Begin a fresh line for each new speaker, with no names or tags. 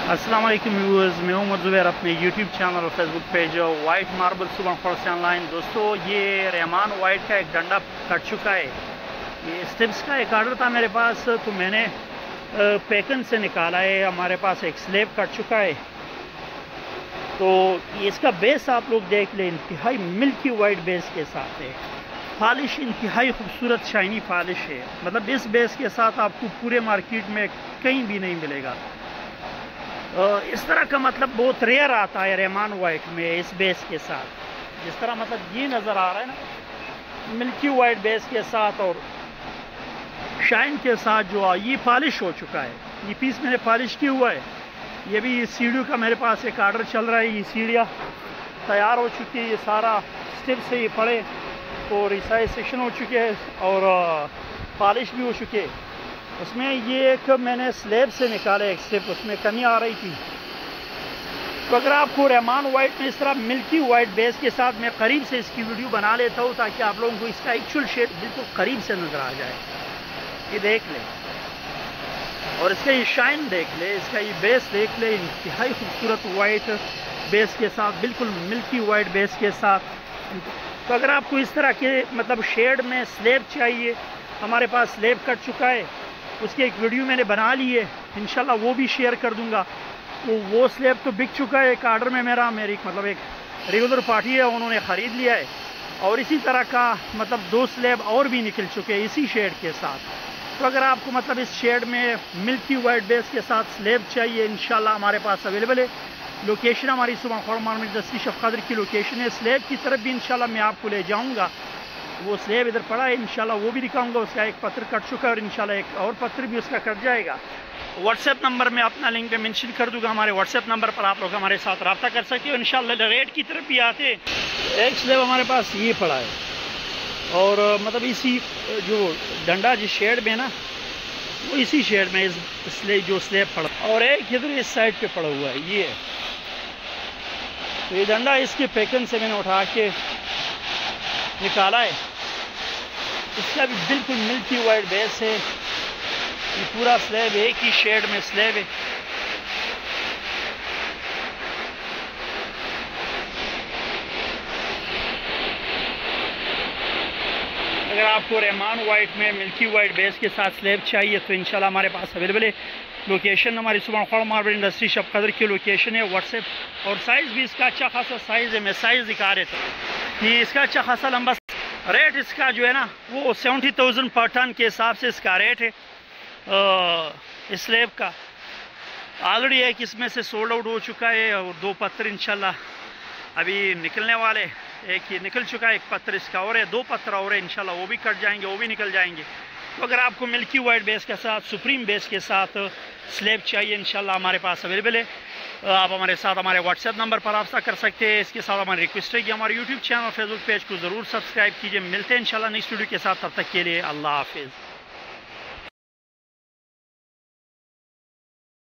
अस्सलाम वालेकुम व्यूअर्स, मैं हूं ज़ुबैर अपने यूट्यूब चैनल और फेसबुक पेज वाइट मार्बल सुबह फॉर से ऑनलाइन। दोस्तों, ये रहमान वाइट का एक डंडा कट चुका है। ये स्टिप्स का एक आर्डर था मेरे पास, तो मैंने पैकन से निकाला है। हमारे पास एक स्लेब कट चुका है। तो इसका बेस आप लोग देख लें, इंतहाई मिल्की वाइट बेस के साथ है। पॉलिश इंतहाई खूबसूरत शाइनी पॉलिश है। मतलब इस बेस के साथ आपको पूरे मार्केट में कहीं भी नहीं मिलेगा। इस तरह का मतलब बहुत रेयर आता है रहमान वाइट में इस बेस के साथ। जिस तरह मतलब ये नज़र आ रहा है ना, मिल्की वाइट बेस के साथ और शाइन के साथ जो ये पॉलिश हो चुका है। ये पीस मैंने पॉलिश किया हुआ है। ये भी सीढ़ियों का मेरे पास एक आर्डर चल रहा है। ये सीढ़ियाँ तैयार हो चुकी है, ये सारा स्टेप से ये पड़े और रिसाइजेशन हो चुके हैं और पॉलिश भी हो चुके हैं। उसमें ये एक मैंने स्लेब से निकाला एक स्टेप, उसमें कमी आ रही थी। तो अगर आपको रहमान वाइट में इस तरह मिल्की वाइट बेस के साथ मैं करीब से इसकी वीडियो बना लेता हूँ ताकि आप लोगों को इसका एक्चुअल शेड बिल्कुल करीब से नज़र आ जाए। ये देख ले और इसका ये शाइन देख ले, इसका ये बेस देख ले, इंतहाई खूबसूरत वाइट बेस के साथ, बिल्कुल मिल्की वाइट बेस के साथ। तो अगर आपको इस तरह के मतलब शेड में स्लेब चाहिए, हमारे पास स्लेब कट चुका है, उसकी एक वीडियो मैंने बना ली है, इंशाल्लाह वो भी शेयर कर दूंगा। तो वो स्लेब तो बिक चुका है एक आर्डर में मेरी मतलब एक रेगुलर पार्टी है, उन्होंने ख़रीद लिया है। और इसी तरह का मतलब 2 स्लेब और भी निकल चुके हैं इसी शेड के साथ। तो अगर आपको मतलब इस शेड में मिल्की वाइट बेस के साथ स्लेब चाहिए, इंशाल्लाह हमारे पास अवेलेबल है। लोकेशन हमारी सुबह खौर मार्केट दस्ती शफ कदर की लोकेशन है। स्लेब की तरफ भी इंशाल्लाह मैं आपको ले जाऊँगा। वो स्लेब इधर पड़ा है, इंशाल्लाह वो भी दिखाऊंगा। उसका एक पत्र कट चुका है और इंशाल्लाह एक और पत्र भी उसका कट जाएगा। व्हाट्सएप नंबर में अपना लिंक पे मेंशन कर दूंगा। हमारे व्हाट्सएप नंबर पर आप लोग हमारे साथ रब्ता कर सकते हो। इंशाल्लाह रेट की तरफ भी आते। एक स्लेब हमारे पास ये पड़ा है और मतलब इसी जो डंडा जिस शेड में ना, वो इसी शेड में इस जो स्लेब पड़ा और एक इधर इस साइड पे पड़ा हुआ है ये। तो ये डंडा इसके पैकन से मैंने उठा के निकाला है। इसका भी बिल्कुल मिल्की वाइट बेस है। ये पूरा स्लेब एक ही शेड में स्लेब है। अगर आपको रहमान वाइट में मिल्की वाइट बेस के साथ स्लेब चाहिए तो इंशाल्लाह हमारे पास अवेलेबल है। लोकेशन हमारी सुबह खौर मार्बल इंडस्ट्री शफ कदर की लोकेशन है। व्हाट्सएप और साइज़ भी इसका अच्छा खासा साइज़ है। मैं साइज़ दिखा रहे थे, ये इसका अच्छा खासा लंबा। रेट इसका जो है ना वो 70,000 पर टन के हिसाब से इसका रेट है। इस स्लेब का ऑलरेडी एक इसमें से सोल्ड आउट हो चुका है और 2 पत्थर इंशाल्लाह अभी निकलने वाले। एक ये निकल चुका है, एक पत्थर इसका और है, 2 पत्थर और है, इंशाल्लाह वो भी कट जाएंगे, वो भी निकल जाएंगे। तो अगर आपको मिल्की वाइट बेस के साथ सुप्रीम बेस के साथ स्लेब चाहिए, इंशाल्लाह हमारे पास अवेलेबल है। आप हमारे साथ हमारे व्हाट्सएप नंबर पर रब्ता कर सकते हैं। इसके साथ हमारी रिक्वेस्ट है कि हमारे यूट्यूब चैनल और फेसबुक पेज को ज़रूर सब्सक्राइब कीजिए। मिलते हैं इंशाल्लाह नेक्स्ट वीडियो के साथ, तब तक के लिए अल्लाह हाफिज़।